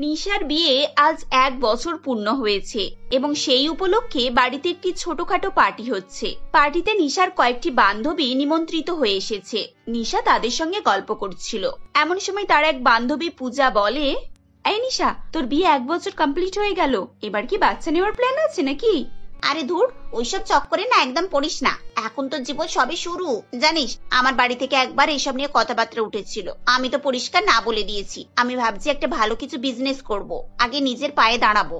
নিশার বিয়ে আজ 1 বছর পূর্ণ হয়েছে এবং সেই উপলক্ষে বাড়িতে একটি ছোটখাটো পার্টি হচ্ছে। পার্টিতে নিশার কয়েকটি বান্ধবী নিমন্ত্রিত হয়ে এসেছে। নিশা তাদের সঙ্গে গল্প করছিল। এমন সময় তার এক বান্ধবী পূজা বলে, এই নিশা, তোর বিয়ে 1 বছর কমপ্লিট হয়ে গেল, এবার কি বাচ্চা নেওয়ার প্ল্যান আছে নাকি? আরে ধুর, ওইসব চক্করে না একদম পড়িস না। এখন তো জীবন সবে শুরু। জানিস, আমার বাড়ি থেকে একবার এসব নিয়ে কথাবার্তা উঠেছিল। আমি তো পরিষ্কার না বলে দিয়েছি। আমি ভাবছি একটা ভালো কিছু বিজনেস করব, আগে নিজের পায়ে দাঁড়াবো।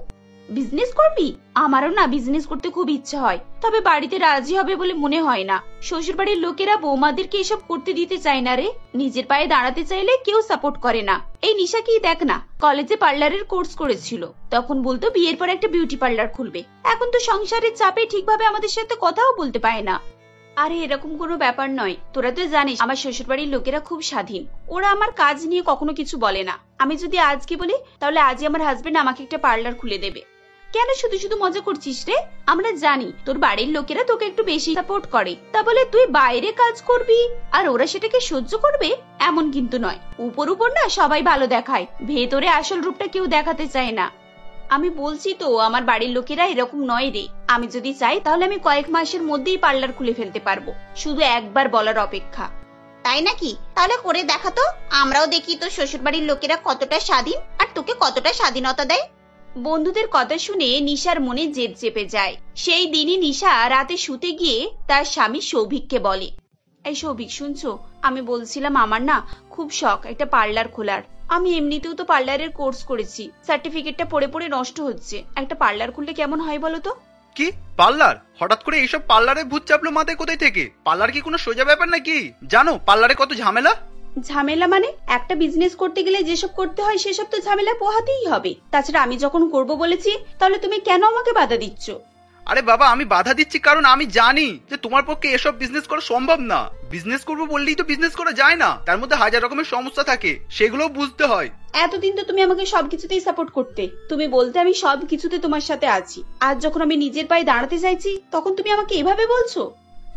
বিজনেস করবি? আমারও না বিজনেস করতে খুব ইচ্ছা হয়, তবে বাড়িতে রাজি হবে বলে মনে হয় না। শ্বশুর বাড়ির লোকেরা বৌমাদেরকে এসব করতে দিতে চায় না রে। নিজের পায়ে দাঁড়াতে চাইলে কেউ সাপোর্ট করে না। এই নিশাকেই দেখ না, কলেজে পার্লারের কোর্স করেছিল, তখন বলতো বিয়ের পর একটা বিউটি পার্লার খুলবে। এখন তো সংসারের চাপে ঠিকভাবে আমাদের সাথে কথাও বলতে পারে না। আরে এরকম কোনো ব্যাপার নয়, তোরা তো জানিস আমার শ্বশুর বাড়ির লোকেরা খুব স্বাধীন। ওরা আমার কাজ নিয়ে কখনো কিছু বলে না। আমি যদি আজকে বলি, তাহলে আজই আমার হাজবেন্ড আমাকে একটা পার্লার খুলে দেবে। কেন শুধু শুধু মজা করছিস রে? আমরা জানি তোর বাড়ির লোকেরা তোকে একটু বেশি সাপোর্ট করে, তা বলে তুই বাইরে কাজ করবি আর ওরা সেটাকে সহ্য করবে এমন কিন্তু নয়। উপর উপর না সবাই ভালো দেখায়, ভেতরে আসল রূপটা কেউ দেখাতে চায় না। আমি বলছি তো, আমার বাড়ির লোকেরা এরকম নয় রে। আমি যদি চাই তাহলে আমি কয়েক মাসের মধ্যেই পার্লার খুলে ফেলতে পারবো, শুধু একবার বলার অপেক্ষা। তাই নাকি? তাহলে করে দেখা তো, আমরাও দেখি তো শ্বশুর বাড়ির লোকেরা কতটা স্বাধীন আর তোকে কতটা স্বাধীনতা দেয়। বন্ধুদের কথা শুনে নিশার মনে জেদ চেপে যায়। সেই দিনই নিশা রাতে শুতে গিয়ে তার স্বামী সৌভিককে বলে, এই সৌভিক, শুনছো? আমি বলছিলাম আমার না খুব শখ একটা পার্লার খোলার। আমি এমনিতেও তো পার্লারের কোর্স করেছি, সার্টিফিকেটটা পড়ে পড়ে নষ্ট হচ্ছে। একটা পার্লার খুললে কেমন হয় বলো তো? কি পার্লার? হঠাৎ করে এইসব পার্লারে ভূত চাপলো মাথায় কোথায় থেকে? পার্লার কি কোনো সোজা ব্যাপার নাকি? জানো পার্লারে কত ঝামেলা? ঝামেলা মানে? একটা বিজনেস করতে গেলে যেসব করতে হয় সেসব তো ঝামেলা পোহাতেই হবে। তাছাড়া আমি যখন করব বলেছি, তাহলে তুমি কেন আমাকে বাধা দিচ্ছ? আরে বাবা, আমি বাধা দিচ্ছি কারণ আমি জানি যে তোমার পক্ষে এসব বিজনেস করা সম্ভব না। বিজনেস করবো বললেই তো বিজনেস করা যায় না, তার মধ্যে হাজার রকমের সমস্যা থাকে, সেগুলোও বুঝতে হয়। এতদিন তো তুমি আমাকে সবকিছুতেই সাপোর্ট করতে, তুমি বলতে আমি সবকিছুতে তোমার সাথে আছি। আজ যখন আমি নিজের পায়ে দাঁড়াতে চাইছি, তখন তুমি আমাকে এভাবে বলছো?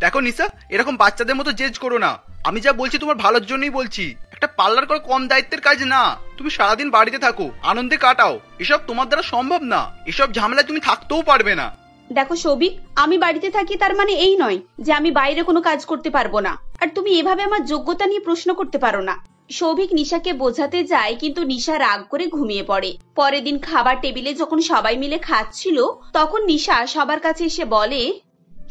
দেখো নিশা, এরকম বাচ্চাদের মতো জেজ করো না। আমি যা বলছি তোমার ভালোর জন্যই বলছি। একটা পার্লার করা কম দায়িত্বের কাজ না। তুমি সারাদিন বাড়িতে থাকো, আনন্দে কাটাও, এসব তোমার দ্বারা সম্ভব না। এসব ঝামেলায় তুমি থাকতেও পারবে না। দেখো সৌভিক, আমি বাড়িতে থাকি তার মানে এই নয় যে আমি বাইরে কোনো কাজ করতে পারবো না। আর তুমি এভাবে আমার যোগ্যতা নিয়ে প্রশ্ন করতে পারো না। সৌভিক নিশাকে বোঝাতে যায়, কিন্তু নিশা রাগ করে ঘুমিয়ে পড়ে। পরের দিন খাবার টেবিলে যখন সবাই মিলে খাচ্ছিল, তখন নিশা সবার কাছে এসে বলে,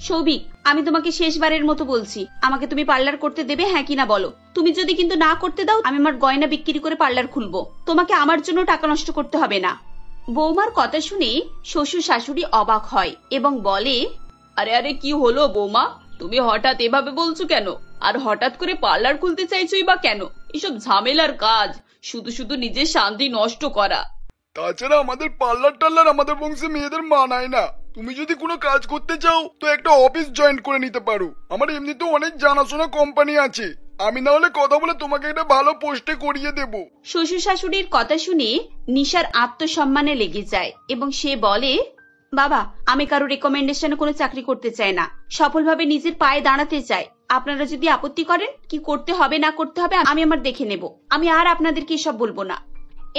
সৌভিক, আমি তোমাকে শেষবারের মতো বলছি, আমাকে তুমি পার্লার করতে দেবে, হ্যাঁ কিনা বলো? তুমি যদি কিন্তু না করতে দাও, আমি আমার গয়না বিক্রি করে পার্লার খুলবো। তোমাকে আমার জন্য টাকা নষ্ট করতে হবে না। বৌমার কথা শুনে শ্বশুর শাশুড়ি অবাক হয় এবং বলে, আরে আরে, কি হলো বৌমা? তুমি হঠাৎ এভাবে বলছো কেন? আর হঠাৎ করে পার্লার খুলতে চাইছোই বা কেন? এসব ঝামেলার কাজ, শুধু শুধু নিজের শান্তি নষ্ট করা। তাছাড়া আমাদের পার্লার টার্লার আমাদের বংশে মেয়েদের মানায় না। তুমি যদি কোনো কাজ করতে চাও তো একটা অফিস জয়েন করে নিতে পারো। আমার এমনিতেও অনেক জানাশোনা কোম্পানি আছে। আমি না হলে কথা বলে তোমাকে একটা ভালো পোস্টে করিয়ে দেব। শ্বশুর শাশুড়ির কথা শুনে নিশার আত্মসম্মানে লেগে যায় এবং সে বলে, বাবা, আমি কারো রেকমেন্ডেশনে কোনো চাকরি করতে চাই না, সফলভাবে নিজের পায়ে দাঁড়াতে চাই। আপনারা যদি আপত্তি করেন, কি করতে হবে না করতে হবে আমি আমার দেখে নেব। আমি আর আপনাদেরকে এসব বলবো না।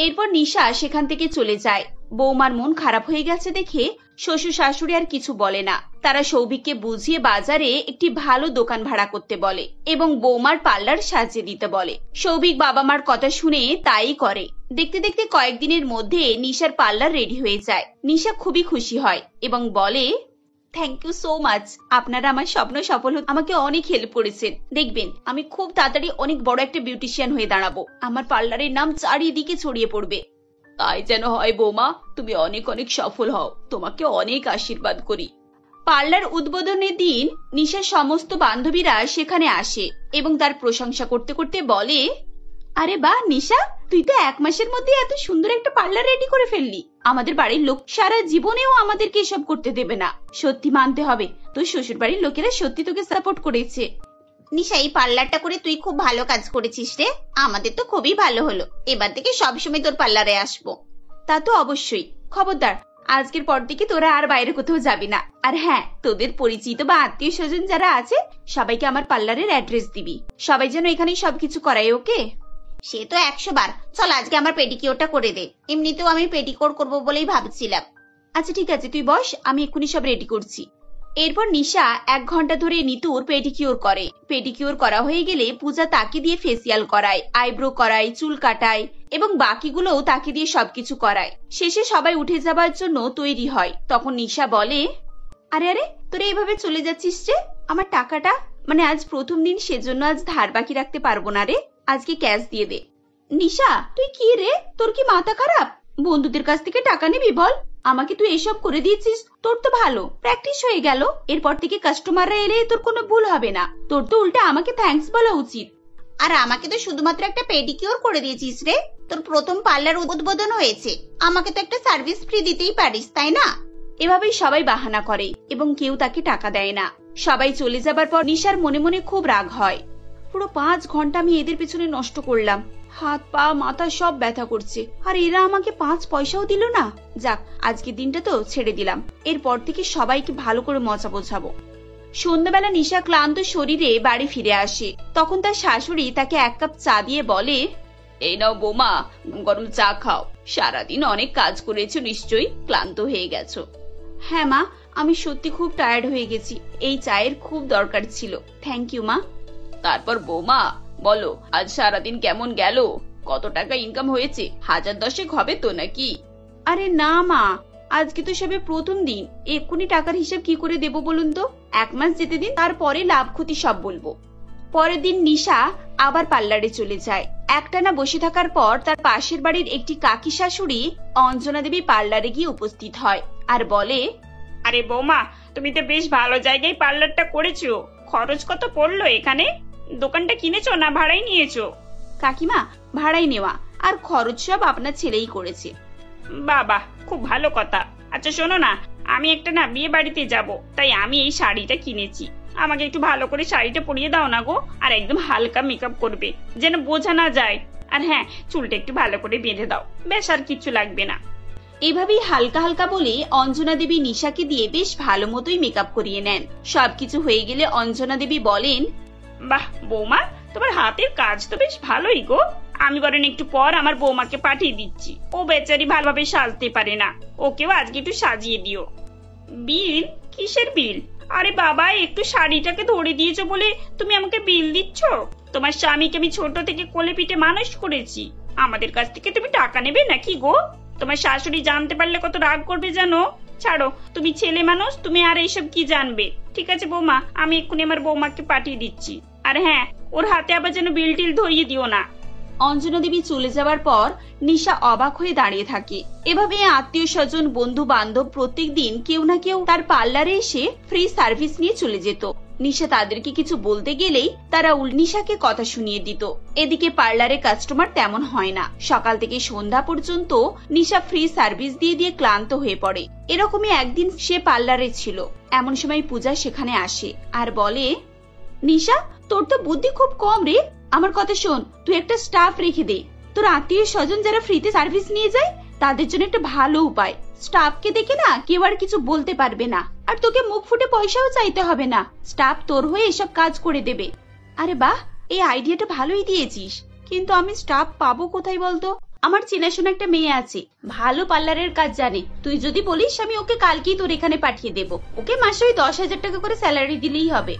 এরপর নিশা সেখান থেকে চলে যায়। বৌমার মন খারাপ হয়ে গেছে দেখে শ্বশুর শাশুড়ি আর কিছু বলে না। তারা সৌভিককে বুঝিয়ে বাজারে একটি ভালো দোকান ভাড়া করতে বলে এবং বৌমার পার্লার সাজিয়ে দিতে বলে। সৌভিক বাবা মার কথা শুনে তাই করে। দেখতে দেখতে কয়েকদিনের মধ্যে নিশার পার্লার রেডি হয়ে যায়। নিশা খুবই খুশি হয় এবং বলে, থ্যাংক ইউ সো মাচ। আপনারা আমার স্বপ্ন সফল হতে আমাকে অনেক হেল্প করেছেন। দেখবেন আমি খুব তাড়াতাড়ি অনেক বড় একটা বিউটিশিয়ান হয়ে দাঁড়াবো। আমার পার্লারের নাম চারিদিকে ছড়িয়ে পড়বে। তাই যেন হয় বৌমা, তুমি অনেক অনেক সফল হও, তোমাকে অনেক আশীর্বাদ করি। পার্লার উদ্বোধনের দিন নিশার সমস্ত বান্ধবীরা সেখানে আসে এবং তার প্রশংসা করতে করতে বলে, আরে বাহ নিশা, তুই তো 1 মাসের মধ্যে এত সুন্দর একটা পার্লার রেডি করে ফেললি। আমাদের বাড়ির লোক সারা জীবনেও আমাদেরকে এসব করতে দেবে না। সত্যি মানতে হবে, তোর শ্বশুর বাড়ির লোকেরা সত্যি তোকে সাপোর্ট করেছে। নিশা, এই পার্লারটা করে তুই খুব ভালো কাজ করেছিস রে। আমাদের তো খুবই ভালো হলো। এবার থেকে সবসময় তোর পার্লারে আসবো। তা তো অবশ্যই। খবরদার, আজকের পর থেকে তোরা আর বাইরে কোথাও যাবি না। আর হ্যাঁ, তোদের পরিচিত বা আত্মীয় স্বজন যারা আছে সবাইকে আমার পার্লারের অ্যাড্রেস দিবি। সবাই যেন এখানে সবকিছু করায়, ওকে? সে তো 100 বার। চল আজকে আমার পেডিকিওরটা করে দে, এমনিতেও আমি পেডিকিওর করবো বলেই ভাবছিলাম। আচ্ছা ঠিক আছে, তুই বস, আমি এক্ষুনি সব রেডি করছি। এরপর নিশা 1 ঘন্টা ধরে নিতুর পেডিকিউর করে। পেডিকিউর করা হয়ে গেলে পূজা তাকে দিয়ে ফেসিয়াল করায়, আইব্রো করায়, চুল কাটায় এবং বাকিগুলোও তাকে দিয়ে সবকিছু করায়। শেষে সবাই উঠে যাবার জন্য তৈরি হয়। তখন নিশা বলে, আরে আরে তোরা এভাবে চলে যাচ্ছিস যে, আমার টাকাটা, মানে আজ প্রথম দিন, সেজন্য আজ ধার বাকি রাখতে পারবো না রে, আজকে ক্যাশ দিয়ে দে। নিশা তুই কি রে, তোর কি মাথা খারাপ? বন্ধুদের কাছ থেকে টাকা নিবি বল? আমাকে তুই এসব করে দিয়েছিস, তোর তো ভালো প্র্যাকটিস হয়ে গেল। এরপর থেকে কাস্টমাররা এলে তোর কোনো ভুল হবে না। তোর তো উল্টে আমাকে থ্যাঙ্কস বলা উচিত। আর আমাকে তো শুধুমাত্র একটা পেডিকিওর করে দিয়েছিস রে, তোর প্রথম পার্লার উদ্বোধন হয়েছে, আমাকে তো একটা সার্ভিস ফ্রি দিতেই পারিস, তাই না? এভাবেই সবাই বাহানা করে এবং কেউ তাকে টাকা দেয় না। সবাই চলে যাবার পর নিশার মনে মনে খুব রাগ হয়। পুরো 5 ঘন্টা আমি এদের পেছনে নষ্ট করলাম, হাত পা মাথা সব ব্যথা করছে, আর এরা আমাকে 5 পয়সাও দিল না। যাক, আজকের দিনটা তো ছেড়ে দিলাম, এরপর থেকে সবাইকে ভালো করে মজা বোঝাবো। সন্ধ্যাবেলা নিশা ক্লান্ত শরীরে বাড়ি ফিরে আসে। তখন তার শাশুড়ি তাকে 1 কাপ চা দিয়ে বলে, এই নাও বৌমা, গরম চা খাও। সারাদিন অনেক কাজ করেছো, নিশ্চয়ই ক্লান্ত হয়ে গেছো। হ্যাঁ মা, আমি সত্যি খুব টায়ার্ড হয়ে গেছি, এই চায়ের খুব দরকার ছিল। থ্যাংক ইউ মা। তারপর বৌমা বলো, আজ সারাদিন কেমন গেল? কত টাকা ইনকাম হয়েছে? 1000-10 হবে তো নাকি? আরে না মা, আজকে তো সবে প্রথম দিন, এক্ষুনি টাকার হিসাব কি করে দেব বলুন তো? 1 মাস যেতে দিন, তারপরে লাভ ক্ষতি সব বলবো। পরের দিন নিশা আবার পার্লারে চলে যায়। একটানা বসে থাকার পর তার পাশের বাড়ির একটি কাকি শাশুড়ি অঞ্জনা দেবী পার্লারে গিয়ে উপস্থিত হয় আর বলে, আরে বৌমা, তুমি তো বেশ ভালো জায়গায় পার্লারটা করেছো। খরচ কত পড়লো এখানে? দোকানটা কিনেছো না ভাড়াই নিয়েছো? কাকিমা, ভাড়াই নেওয়া, আর খরচ সব আপনার ছেলেই করেছে। বাবা, খুব ভালো কথা। আচ্ছা শোনো না, আমি একটা না বিয়ে বাড়িতে যাব, তাই আমি এই শাড়িটা কিনেছি। আমাকে একটু ভালো করে শাড়িটা পরিয়ে দাও না গো, আর একদম হালকা মেকআপ করবে, যেন বোঝা না যায়। আর হ্যাঁ, চুলটা একটু ভালো করে বেঁধে দাও, বেশ আর কিছু লাগবে না। এভাবেই হালকা হালকা বলে অঞ্জনা দেবী নিশাকে দিয়ে বেশ ভালো মতোই মেকআপ করিয়ে নেন। সবকিছু হয়ে গেলে অঞ্জনা দেবী বলেন, বাহ বৌমা, তোমার হাতের কাজ তো বেশ ভালোই গো। আমি বরং একটু পর আমার বৌমাকে পাঠিয়ে দিচ্ছি, ও বেচারি ভালোভাবে সাজতে পারে না, ওকেও আজকে একটু সাজিয়ে দিও। বিল? কিসের বিল? আরে বাবা, একটু শাড়িটাকে ধরে দিয়েছো বলে তুমি আমাকে বিল দিচ্ছ? তোমার স্বামীকে আমি ছোট থেকে কোলে পিঠে মানুষ করেছি, আমাদের কাছ থেকে তুমি টাকা নেবে নাকি গো? তোমার শাশুড়ি জানতে পারলে কত রাগ করবে জানো। ছাড়ো, তুমি ছেলে মানুষ, তুমি আর এইসব কি জানবে। ঠিক আছে বৌমা, আমি এক্ষুনি আমার বৌমাকে পাঠিয়ে দিচ্ছি। আর হ্যাঁ, ওর হাতে আবার যেন বিল টিল ধরিয়ে দিও না। অঞ্জনা দেবী চলে যাবার পর নিশা অবাক হয়ে দাঁড়িয়ে থাকে। এভাবে আত্মীয় স্বজন, বন্ধু বান্ধব প্রত্যেকদিন কেউ না কেউ তার পার্লারে এসে ফ্রি সার্ভিস নিয়ে চলে যেত। নিশা তাদেরকে কিছু বলতে গেলেই তারা নিশাকে কথা শুনিয়ে দিত। এদিকে পার্লারে কাস্টমার তেমন হয় না। সকাল থেকে সন্ধ্যা পর্যন্ত নিশা ফ্রি সার্ভিস দিয়ে দিয়ে ক্লান্ত হয়ে পড়ে। এরকমই একদিন সে পার্লারে ছিল। এমন সময় পূজা সেখানে আসে আর বলে, নিশা, তোর তো বুদ্ধি খুব কম রে। আমার কথা শোন, তুই একটা স্টাফ রেখে দে। তোর আত্মীয় স্বজন যারা ফ্রিতে সার্ভিস নিয়ে যায় তাদের জন্য একটা ভালো উপায়। স্টাফকে দেখে না কেউ আর কিছু বলতে পারবে না, আর তোকে মুখ ফুটে পয়সাও চাইতে হবে না। স্টাফ তোর হয়ে এসব কাজ করে দেবে। আরে বাহ, এই আইডিয়াটা ভালোই দিয়েছিস, কিন্তু আমি স্টাফ পাবো কোথায় বলতো? আমার চেনাশোনা একটা মেয়ে আছে, ভালো পার্লারের কাজ জানে। তুই যদি বলিস আমি ওকে কালকেই তোর এখানে পাঠিয়ে দেব। ওকে মাসে ওই 10,000 টাকা করে স্যালারি দিলেই হবে।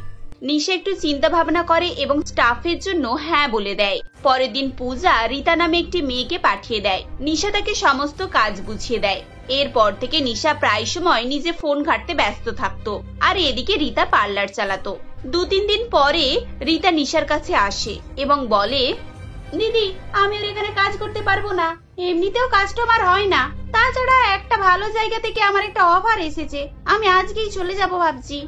নিশা একটু চিন্তা ভাবনা করে এবং স্টাফের জন্য হ্যাঁ বলে দেয়। পরের দিন পূজা রীতা নামে একটি মেয়েকে পাঠিয়ে দেয়। নিশা তাকে সমস্ত কাজ বুঝিয়ে দেয়। এরপর থেকে নিশা প্রায় সময় নিজে ফোন ঘাটতে ব্যস্ত থাকতো, আর এদিকে রীতা পার্লার চালাতো। 2-3 দিন পরে রীতা নিশার কাছে আসে এবং বলে, দিদি, আমি আর এখানে কাজ করতে পারবো না, এমনিতেও কাস্টমার হয় না, তাছাড়া একটা ভালো জায়গা থেকে আমার একটা অফার এসেছে, আমি আজকেই চলে যাব ভাবছি।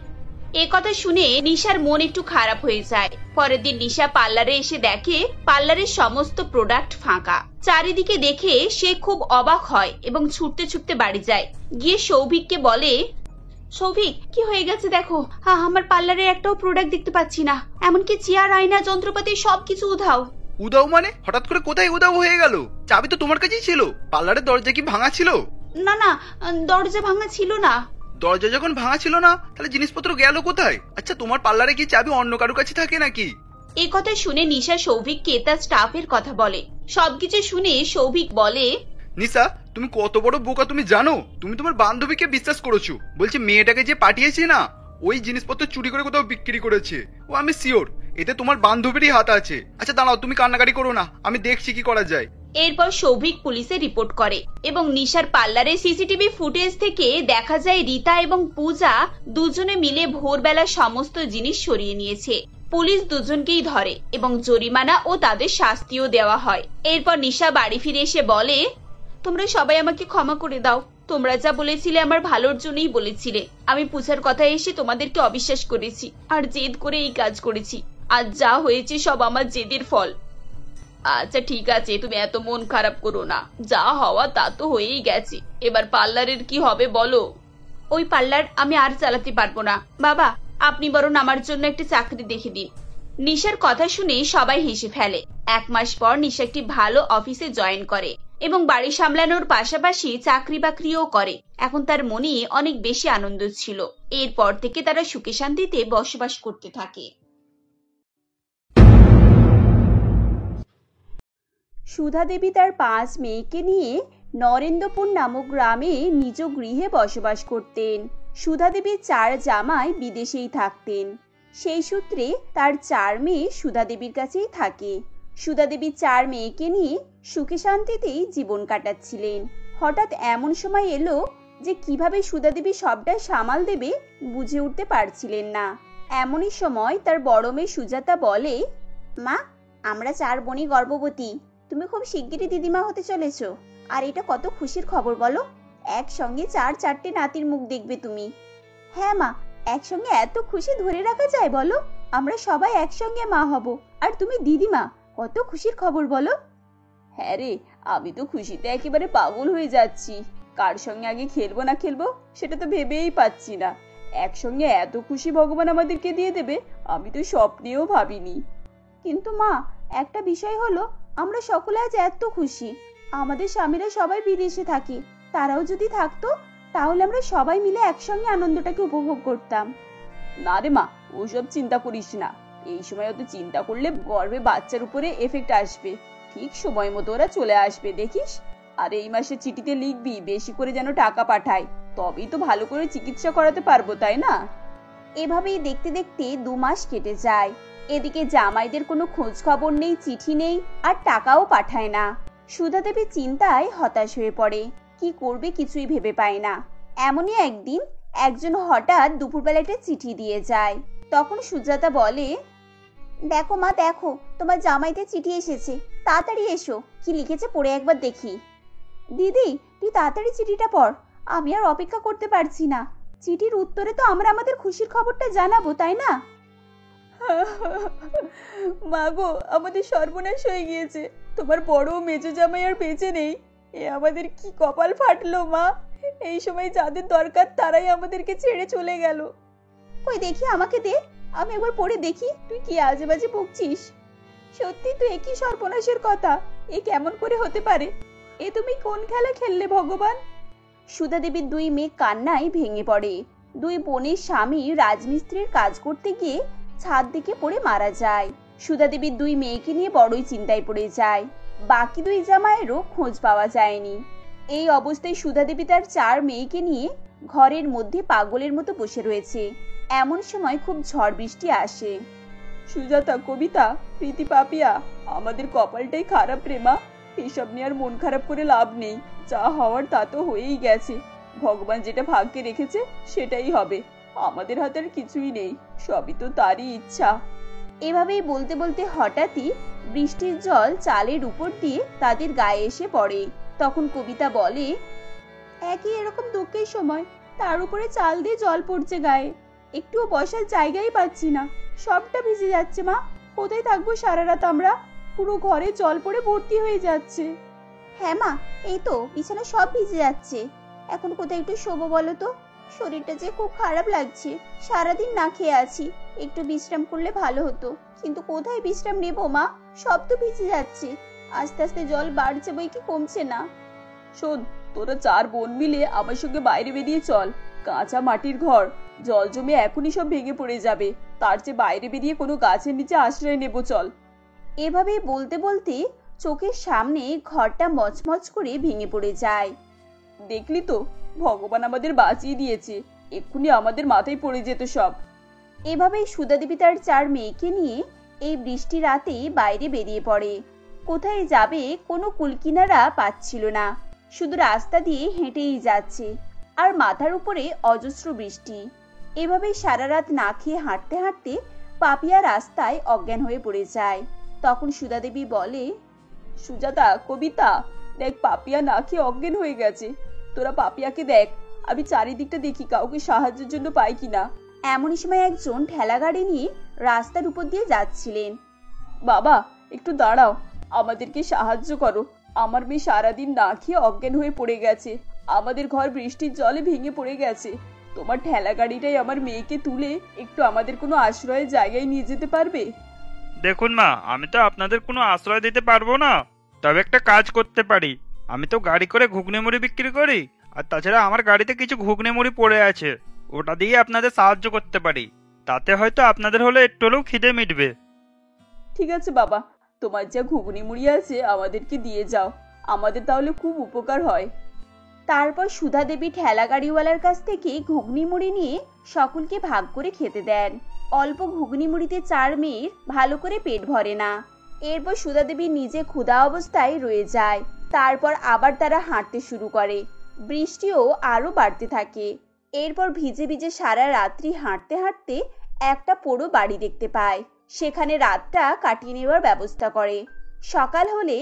এ কথা শুনে নিশার মন একটু খারাপ হয়ে যায়। পরের দিন নিশা পার্লারে এসে দেখে পার্লারের সমস্ত প্রোডাক্ট ফাঁকা। চারিদিকে দেখে সে খুব অবাক হয় এবং ছুটতে ছুটতে বাড়ি যায়। গিয়ে সৌভিককে বলে, সৌভিক, কি হয়ে গেছে দেখো, আমার পার্লারে একটাও প্রোডাক্ট দেখতে পাচ্ছি না, এমনকি চেয়ার, আয়না, যন্ত্রপাতি সবকিছু উধাও। উদাও মানে? হঠাৎ করে কোথায় উদাও হয়ে গেল? চাবি তো তোমার কাছেই ছিল। পার্লারের দরজা কি ভাঙা ছিল? না না, দরজা ভাঙা ছিল না। দরজা যখন ভাঙা ছিল না, তাহলে জিনিসপত্র গেল কোথায়? আচ্ছা, তোমার পার্লারে কি চাবি অন্য কারো কাছে থাকে নাকি? এই কথা শুনে নিশা সৌভিককে তার স্টাফের কথা বলে। সবকিছু শুনে সৌভিক বলে, নিশা, তুমি কত বড় বোকা তুমি জানো? তুমি তোমার বান্ধবীকে বিশ্বাস করেছো, বলছি মেয়েটাকে যে পাঠিয়েছি না ওই জিনিসপত্র চুরি করে কোথাও বিক্রি করেছে। ও আমি শিওর এতে তোমার বান্ধবীরই হাত আছে। আচ্ছা দাঁড়াও, তুমি কান্নাকাটি করো না, আমি দেখছি কি করা যায়। এরপর সৌভিক পুলিশে রিপোর্ট করে এবং নিশার পার্লারের সিসিটিভি ফুটেজ থেকে দেখা যায় রীতা এবং পূজা দুজনে মিলে ভোরবেলা সমস্ত জিনিস সরিয়ে নিয়েছে। পুলিশ দুজনকেই ধরে এবং জরিমানা ও তাদের শাস্তিও দেওয়া হয়। এরপর নিশা বাড়ি ফিরে এসে বলে, তোমরা সবাই আমাকে ক্ষমা করে দাও। তোমরা যা বলেছিলে আমার ভালোর জন্যই বলেছিলে। আমি পূজার কথা এসে তোমাদেরকে অবিশ্বাস করেছি আর জেদ করে এই কাজ করেছি। আজ যা হয়েছে সব আমার জেদের ফল। আচ্ছা ঠিক আছে, তুমি এত মন খারাপ করো না, যা হওয়া তা তো হয়েই গেছে। এবার পার্লারের কি হবে বলো? ওই পার্লার আমি আর চালাতে পারবো না। বাবা, আপনি বরং আমার জন্য একটা চাকরি দেখে দিন। নিশার কথা শুনে সবাই হেসে ফেলে। 1 মাস পর নিশা একটি ভালো অফিসে জয়েন করে এবং বাড়ি সামলানোর পাশাপাশি চাকরি বাকরিও করে। এখন তার মনে অনেক বেশি আনন্দ ছিল। এরপর থেকে তারা সুখে শান্তিতে বসবাস করতে থাকে। সুধা দেবী তার 5 মেয়েকে নিয়ে নরেন্দ্রপুর নামক গ্রামে নিজ গৃহে বসবাস করতেন। সুধা দেবীর 4 জামাই বিদেশেই থাকতেন। সেই সূত্রে তার 4 মেয়ে সুধা দেবীর কাছেই থাকে। সুধা দেবী 4 মেয়েকে নিয়ে সুখে শান্তিতেই জীবন কাটাচ্ছিলেন। হঠাৎ এমন সময় এলো যে কিভাবে সুধা দেবী সবটা সামাল দেবে বুঝে উঠতে পারছিলেন না। এমনই সময় তার বড় মেয়ে সুজাতা বলে, মা, আমরা 4 বোনই গর্ভবতী। তুমি খুব শিগগিরই দিদিমা হতে চলেছ। আর এটা কত খুশির খবর বলো। একসঙ্গে 4-4টে নাতির মুখ দেখবে তুমি। হ্যাঁ মা, একসঙ্গে এত খুশি ধরে রাখা যায় বলো? আমরা সবাই একসঙ্গে মা হব। আর তুমি দিদিমা, কত খুশির খবর বলো। হ্যাঁ রে, আমি তো খুশিতে একেবারে পাগল হয়ে যাচ্ছি। কার সঙ্গে আগে খেলবো না খেলবো সেটা তো ভেবেই পাচ্ছি না। একসঙ্গে এত খুশি ভগবান আমাদেরকে দিয়ে দেবে আমি তো স্বপ্নেও ভাবিনি। কিন্তু মা, একটা বিষয় হলো, আমরা সকলে আজ এত খুশি। আমাদের স্বামীরা সবাই বিদেশে থাকে। তারাও যদি থাকতো তাহলে আমরা সবাই মিলে একসঙ্গে আনন্দটাকে উপভোগ করতাম। না রে মা, ওসব চিন্তা করিস না। এই সময় অত চিন্তা করলে গর্ভে বাচ্চার উপরে এফেক্ট আসবে। ঠিক সময় মতো ওরা চলে আসবে, দেখিস। আর এই মাসে চিঠিতে লিখবি বেশি করে যেন টাকা পাঠায়, তবেই তো ভালো করে চিকিৎসা করাতে পারবো, তাই না? এভাবেই দেখতে দেখতে 2 মাস কেটে যায়। এদিকে জামাইদের কোনো খোঁজ খবর নেই, চিঠি নেই, আর টাকাও পাঠায় না। সুধা দেবী চিন্তায় হতাশ হয়ে পড়ে। কি করবে কিছুই ভেবে পায় না। এমনই একদিন একজন হঠাৎ দুপুরবেলা একটা চিঠি দিয়ে যায়। তখন সুজাতা বলে, দেখো মা, দেখো তোমার জামাইতে চিঠি এসেছে, তাড়াতাড়ি এসো। কি লিখেছে পড়ে একবার দেখি। দিদি, তুই তাড়াতাড়ি চিঠিটা পড়, আমি আর অপেক্ষা করতে পারছি না। চিঠির উত্তরে তো আমরা আমাদের খুশির খবরটা জানাবো, তাই না? মা গো, আমাদের সর্বনাশ হয়ে গিয়েছে। তোমার বড় মেজো জামাই আর বেঁচে নেই। এ আমাদের কি কপাল ফাটলো মা। এই সময় যাদের দরকার তারাই আমাদেরকে ছেড়ে চলে গেল। কই দেখি, আমাকে দে, আমি একবার পড়ে দেখি। তুই কি আজে বাজে বকছিস? সত্যি তো একই সর্বনাশের কথা। এ কেমন করে হতে পারে? এ তুমি কোন খেলা খেললে ভগবান? সুধা দেবীর 2 মেয়ে কান্নায় ভেঙে পড়ে। 2 বোনের স্বামী রাজমিস্ত্রির কাজ করতে গিয়ে ছাদ থেকে পড়ে মারা যায়। সুধা দেবীর 2 মেয়েকে নিয়ে বড়ই চিন্তায় পড়ে যায়। বাকি 2 জামাইয়েরও খোঁজ পাওয়া যায়নি। এই অবস্থায় সুধা দেবী তার 4 মেয়েকে নিয়ে ঘরের মধ্যে পাগলের মতো বসে রয়েছে। এমন সময় খুব ঝড় বৃষ্টি আসে। সুজাতা, কবিতা, প্রীতি, পাপিয়া, আমাদের কপালটাই খারাপ রে মা। এসব নিয়ে আর মন খারাপ করে লাভ নেই। যা হওয়ার তা তো হয়েই গেছে। ভগবান যেটা ভাগ্যে রেখেছে সেটাই হবে। আমাদের হাতে আর কিছুই নেই, সবই তো তারই ইচ্ছা। এভাবেই বলতে বলতে হঠাৎই বৃষ্টির জল চালের উপর দিয়ে তাদের গায়ে এসে পড়ে। তখন কবিতা বলে, একই এরকম দুঃখের সময় তার উপরে চাল দিয়ে জল পড়ছে গায়ে। একটুও বসার জায়গাই পাচ্ছি না, সবটা ভিজে যাচ্ছে মা। কোথায় থাকবো সারা রাত আমরা? পুরো ঘরে জল পড়ে ভর্তি হয়ে যাচ্ছে। হ্যাঁ মা, এই তো বিছানা সব ভিজে যাচ্ছে। এখন কোথায় একটু শোবো বলো তো? শরীরটা যে খুব খারাপ লাগছে। সারাদিন না খেয়ে আছি, একটু বিশ্রাম করলে ভালো হতো। কিন্তু কোথায় বিশ্রাম নেবো মা? সব তো ভিজে যাচ্ছে। আস্তে আস্তে জল বাড়ছে বই কি কমছে না। শোন, তোরা 4 বোন মিলে আমার সঙ্গে বাইরে বেরিয়ে চল। কাঁচা মাটির ঘর, জল জমে এখনই সব ভেঙে পড়ে যাবে, তার চেয়ে বাইরে বেরিয়ে কোনো গাছের নিচে আশ্রয় নেব চল। এভাবে বলতে বলতে চোখের সামনে ঘরটা মচমচ করে ভেঙে পড়ে যায়। দেখলি তো, ভগবান আমাদের বাঁচিয়ে দিয়েছে, এক্ষুনি আমাদের মাথায় পড়ে যেত সব। এভাবেই সুধা দেবী তার 4 মেয়েকে নিয়ে এই বৃষ্টি রাতে বাইরে বেরিয়ে পড়ে। কোথায় যাবে কোনো কুলকিনারা পাচ্ছিল না, শুধু রাস্তা দিয়ে হেঁটেই যাচ্ছে, আর মাথার উপরে অজস্র বৃষ্টি। এভাবেই সারা রাত না খেয়ে হাঁটতে হাঁটতে পাপিয়া রাস্তায় অজ্ঞান হয়ে পড়ে যায়। তখন সুধা দেবী বলে, সুজাতা, কবিতা, দেখ পাপিয়া না খেয়ে অজ্ঞান হয়ে গেছে। তোরা পাপিয়াকে দেখ, আমি চারিদিকটা দেখি কাউকে সাহায্যের জন্য পাই কিনা। এমনই সময় একজন ঠেলা গাড়ি নিয়ে রাস্তার উপর দিয়ে যাচ্ছিলেন। বাবা, একটু দাঁড়াও, আমাদেরকে সাহায্য করো। আমার মেয়ে সারাদিন না খেয়ে অজ্ঞান হয়ে পড়ে গেছে, আমাদের ঘর বৃষ্টির জলে ভেঙে পড়ে গেছে। তোমার ঠেলা গাড়িটাই আমার মেয়েকে তুলে একটু আমাদের কোনো আশ্রয়ের জায়গায় নিয়ে যেতে পারবে? দেখুন মা, আমি তো আপনাদের কোনো আশ্রয় দিতে পারবো না, তবে একটা কাজ করতে পারি। আমি তো গাড়ি করে ঘুগনি মুড়ি বিক্রি করি, আর তাছাড়া আমার গাড়িতে কিছু ঘুগনি মুড়ি পড়ে আছে, ওটা দিয়ে আপনাদের সাহায্য করতে পারি। তাতে হয়তো আপনাদের হলে একটু হলেও খিদে মিটবে। ঠিক আছে বাবা, তোমার যা ঘুগনি মুড়ি আছে আমাদেরকে দিয়ে যাও, আমাদের তাহলে খুব উপকার হয়। তারপর সুধা দেবী ঠেলা গাড়িওয়ালার কাছ থেকে ঘুগনি মুড়ি নিয়ে সকলকে ভাগ করে খেতে দেন। অল্প ঘুগনি মুড়িতে 4 মেয়ের ভালো করে পেট ভরে না। এরপর সুধা দেবী নিজে ক্ষুধা অবস্থায় রয়ে যায়। তারপর আবার তারা হাঁটতে শুরু করে। বৃষ্টিও আরো বাড়তে থাকে। এরপর ভিজে ভিজে সারা রাত্রি হাঁটতে হাঁটতে একটা পোড়ো বাড়ি দেখতে পায়। সেখানে রাতটা কাটিয়ে নেওয়ার ব্যবস্থা করে। সকাল হলে,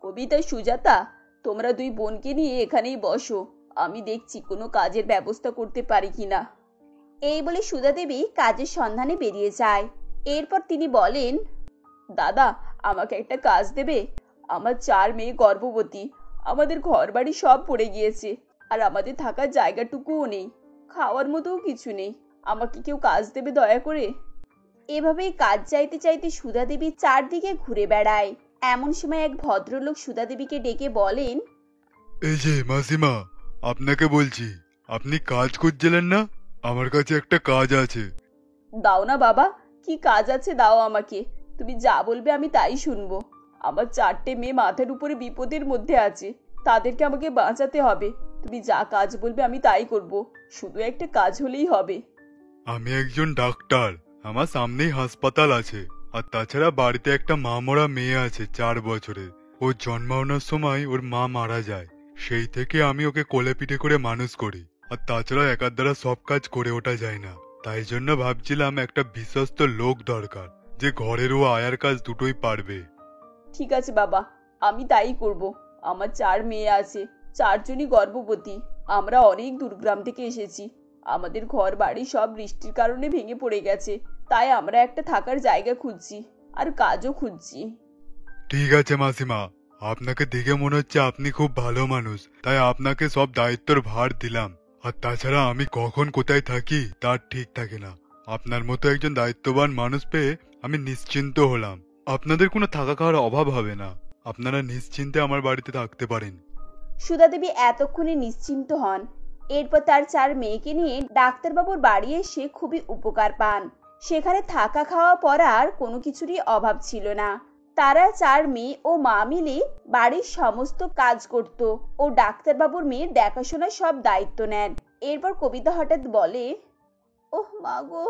কবিতা, সুজাতা, তোমরা 2 বোনকে নিয়ে এখানেই বসো, আমি দেখছি কোনো কাজের ব্যবস্থা করতে পারি কিনা। এই বলে সুধা দেবী কাজের সন্ধানে বেরিয়ে যায়। এরপর তিনি বলেন, দাদা, আমাকে একটা কাজ দেবে? আমার 4 মেয়ে গর্ভবতী, আমাদের ঘর বাড়ি সব পড়ে গিয়েছে, আর আমাদের থাকার জায়গাটুকুও নেই, খাওয়ার মতোও কিছু নেই। আমাকে কেউ কাজ দেবে দয়া করে? এভাবেই কাজ চাইতে চাইতে সুধা দেবী চারদিকে ঘুরে বেড়ায়। এমন সময় এক ভদ্রলোক সুধা দেবীকে ডেকে বলেন, এই যে মাসিমা, আপনাকে বলছি, আপনি কাজ খুঁজছিলেন না? আমার কাছে একটা কাজ আছে। দাও না বাবা, কি কাজ আছে দাও আমাকে, তুমি যা বলবে আমি তাই শুনবো। আমার 4টে মেয়ে মাথার উপরে বিপদের মধ্যে আছে, তাদেরকে আমাকে বাঁচাতে হবে। তুমি যা কাজ বলবে আমি তাই করব, শুধু একটা কাজ হলেই হবে। আমি একজন ডাক্তার, আমার সামনেই হাসপাতাল আছে, আর তাছাড়া বাড়িতে একটা মা মরা মেয়ে আছে 4 বছরের। ও জন্মানোর সময় ওর মা মারা যায়, সেই থেকে আমি ওকে কোলে পিঠে করে মানুষ করি, আর তাছাড়া একার দ্বারা সব কাজ করে ওঠা যায় না। তাই জন্য ভাবছিলাম একটা বিশ্বস্ত লোক দরকার, যে ঘরের ও আয়ার কাজ দুটোই পারবে। ঠিক আছে বাবা, আমি তাই করব। আমার 4 মেয়ে আছে, 4 জনই গর্ভবতী। আমরা অনেক দূরগ্রাম থেকে এসেছি, আমাদের ঘর বাড়ি সব বৃষ্টির কারণে ভেঙে পড়ে গেছে, তাই আমরা একটা থাকার জায়গা খুঁজছি আর কাজও খুঁজছি। ঠিক আছে মাসিমা, আপনাকে দেখে মনে হচ্ছে আপনি খুব ভালো মানুষ, তাই আপনাকে সব দায়িত্বের ভার দিলাম। আর তাছাড়া আমি কখন কোথায় থাকি তার ঠিক থাকে না, আপনার মতো একজন দায়িত্ববান মানুষ পেয়ে আমি নিশ্চিন্ত হলাম। আপনাদের কোনো থাকা খাওয়ার অভাব হবে না, আপনারা নিশ্চিন্তে আমার বাড়িতে থাকতে পারেন। সুধা দেবী এতক্ষণে নিশ্চিন্ত হন। এরপর তার 4 মেয়েকে নিয়ে ডাক্তারবাবুর বাড়ি এসে খুবই উপকার পান। সেখানে থাকা খাওয়া পড়ার কোনো কিছুরই অভাব ছিল না। তারা 4 মেয়ে ও মা মিলে বাড়ির সমস্ত কাজ করত ও ডাক্তারবাবুর মেয়ের দেখাশোনার সব দায়িত্ব নেন। এরপর কবিতা হঠাৎ বলে, ওহ মা গো,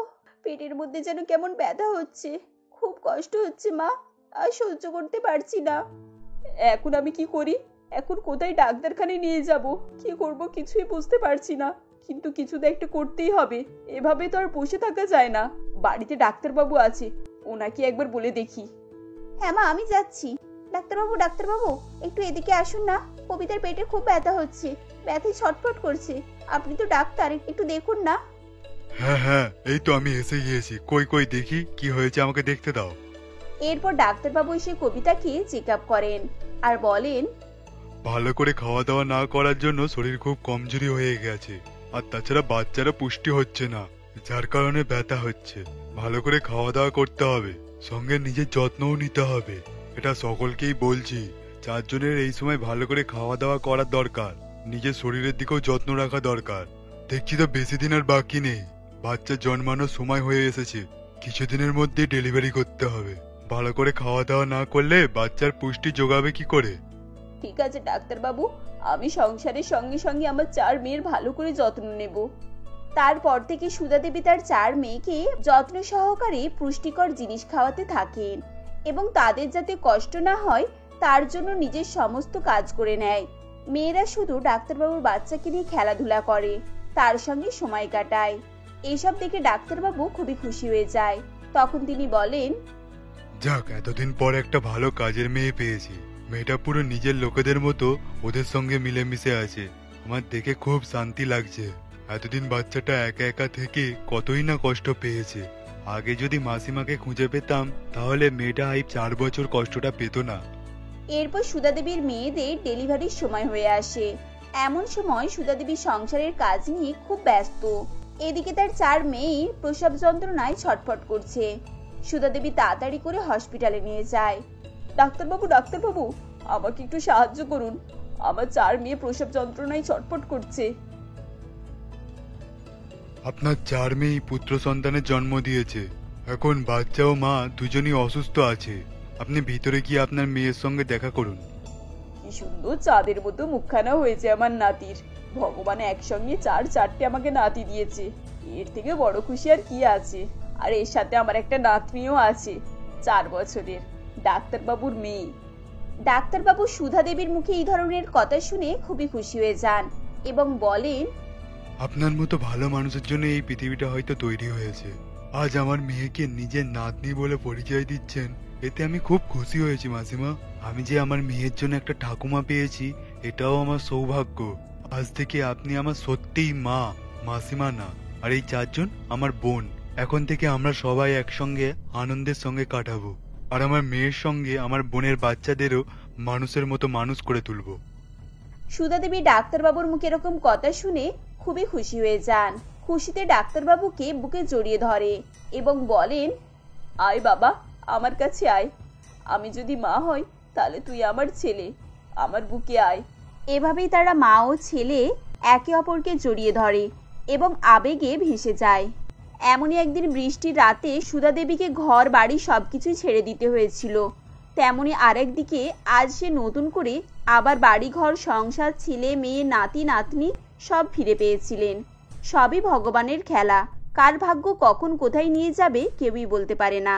পেটের মধ্যে যেন কেমন ব্যথা হচ্ছে, খুব কষ্ট হচ্ছে মা, আর সহ্য করতে পারছি না। এখন আমি কি করি? এখন কোথায় ডাক্তারখানায় নিয়ে যাব? কি করব কিছুই বুঝতে পারছি না, কিন্তু কিছু তো একটা করতেই হবে, এভাবে তো আর বসে থাকা যায় না। বাড়িতে ডাক্তারবাবু আছে, ওনাকে একবার বলে দেখি। হ্যাঁ মা, আমি যাচ্ছি। ডাক্তারবাবু, ডাক্তারবাবু, একটু এদিকে আসুন না, কবিতার পেটে খুব ব্যথা হচ্ছে, ব্যথায় ছটফট করছে, আপনি তো ডাক্তার, একটু দেখুন না। হ্যাঁ হ্যাঁ, এই তো আমি এসে গিয়েছি, কই কই দেখি কি হয়েছে, আমাকে দেখতে দাও। এরপর ডাক্তারবাবু এসে কবিতাকে চেক আপ করেন আর বলেন, ভালো করে খাওয়া দাওয়া না করার জন্য শরীর খুব কমজোরি হয়ে গেছে, আর তাছাড়া বাচ্চারা পুষ্টি হচ্ছে না, যার কারণে ব্যথা হচ্ছে। ভালো করে খাওয়া দাওয়া করতে হবে, সঙ্গে নিজের যত্নও নিতে হবে। এটা সকলকেই বলছি, 4 জনের এই সময় ভালো করে খাওয়া দাওয়া করার দরকার, নিজের শরীরের দিকেও যত্ন রাখা দরকার। দেখছি তো বেশি দিন আর বাকি নেই, বাচ্চা জন্মানোর সময় হয়ে এসেছে, কিছুদিনের মধ্যে ডেলিভারি করতে হবে। ভালো করে খাওয়া দাওয়া না করলে বাচ্চার পুষ্টি যোগাবে কি করে? ঠিক আছে ডাক্তারবাবু, আমি সংসারের সঙ্গে সঙ্গে আমার 4 মেয়ের ভালো করে যত্ন নেব। তারপর থেকে সুধা দেবী তার 4 মেয়েকে যত্ন সহকারে পুষ্টিকর জিনিস খাওয়াতে থাকেন এবং তাদের যাতে কষ্ট না হয় তার জন্য নিজের সমস্ত কাজ করে নেয়। মেয়েরা শুধু ডাক্তারবাবুর বাচ্চাকে নিয়ে খেলাধুলা করে, তার সঙ্গে সময় কাটায়। এইসব দেখে ডাক্তারবাবু খুবই খুশি হয়ে যায়। তখন তিনি বলেন, যাক, এতদিন পর একটা ভালো কাজের মেয়ে পেয়েছি। মেয়েটা পুরো নিজের লোকেদের মতো ওদের সঙ্গে মিলেমিশে আছে। আমার দেখে খুব শান্তি লাগছে। এতদিন বাচ্চাটা একা একা থেকে কতই না কষ্ট পেয়েছে। আগে যদি মাসিমাকে খুঁজে পেতাম তাহলে মেয়েটা এই 4 বছর কষ্টটা পেত না। এরপর সুধা দেবীর মেয়েদের ডেলিভারির সময় হয়ে আসে। এমন সময় সুধা দেবী সংসারের কাজ নিয়ে খুব ব্যস্ত। এদিকে তার 4 মেয়ে প্রসব যন্ত্রণায় ছটফট করছে। সুধা দেবী তাড়াতাড়ি করে হসপিটালে নিয়ে যায়। ডাক্তারবাবু, আমাকে একটু সাহায্য করুন, আমার 4 মেয়ে প্রসব যন্ত্রণায় ছটফট করছে। আপনার 4 মেয়ে পুত্র সন্তানের জন্ম দিয়েছে। এখন বাচ্চা ও মা দুজনই অসুস্থ আছে। আপনি ভিতরে গিয়ে আপনার মেয়ের সঙ্গে দেখা করুন। কি সুন্দর চাঁদের মতো মুখখানা হয়েছে আমার নাতির। ভগবান একসঙ্গে 4-4টে আমাকে নাতি দিয়েছে। এর থেকে বড় খুশি আর কি আছে। আর এর সাথে আমার একটা নাতনিও আছে, 4 বছরের, ডাক্তারবাবুর মেয়ে। ডাক্তারবাবু সুধা দেবীর মুখে এই ধরনের কথা শুনে খুবই খুশি হয়ে যান এবং বলেন, আপনার মতো ভালো মানুষের জন্য এই পৃথিবীটা হয়তো তৈরি হয়েছে। আজ আমার মেয়েকে নিজের নাতনি বলে পরিচয় দিচ্ছেন, এতে আমি খুব খুশি হয়েছি মাসিমা। আমি যে আমার মেয়ের জন্য একটা ঠাকুমা পেয়েছি, এটাও আমার সৌভাগ্য। আজ থেকে আপনি আমার সত্যিই মা, মাসিমা না। আর এই 4 জন আমার বোন। এখন থেকে আমরা সবাই একসঙ্গে আনন্দের সঙ্গে কাটাবো। আর আমার মেয়ের সঙ্গে আমার বোনের বাচ্চাদেরও মানুষের মতো মানুষ করে তুলবো। সুধা দেবী ডাক্তারবাবুর মুখে এরকম কথা শুনে খুবই খুশি হয়ে যান। খুশিতে ডাক্তারবাবুকে বুকে জড়িয়ে ধরে এবং বলেন, আয় বাবা, আমার কাছে আয়। আমি যদি মা হই তাহলে তুই আমার ছেলে, আমার বুকে আয়। এভাবেই তারা মা ও ছেলে একে অপরকে জড়িয়ে ধরে এবং আবেগে ভেসে যায়। এমনই একদিন বৃষ্টির রাতে সুধা দেবীকে ঘর বাড়ি সবকিছু ছেড়ে দিতে হয়েছিল। তেমনি আরেকদিকে আজ সে নতুন করে আবার বাড়ি ঘর, সংসার, ছেলে মেয়ে, নাতি নাতনি সব ফিরে পেয়েছিলেন। সবই ভগবানের খেলা। কার ভাগ্য কখন কোথায় নিয়ে যাবে কেউই বলতে পারে না।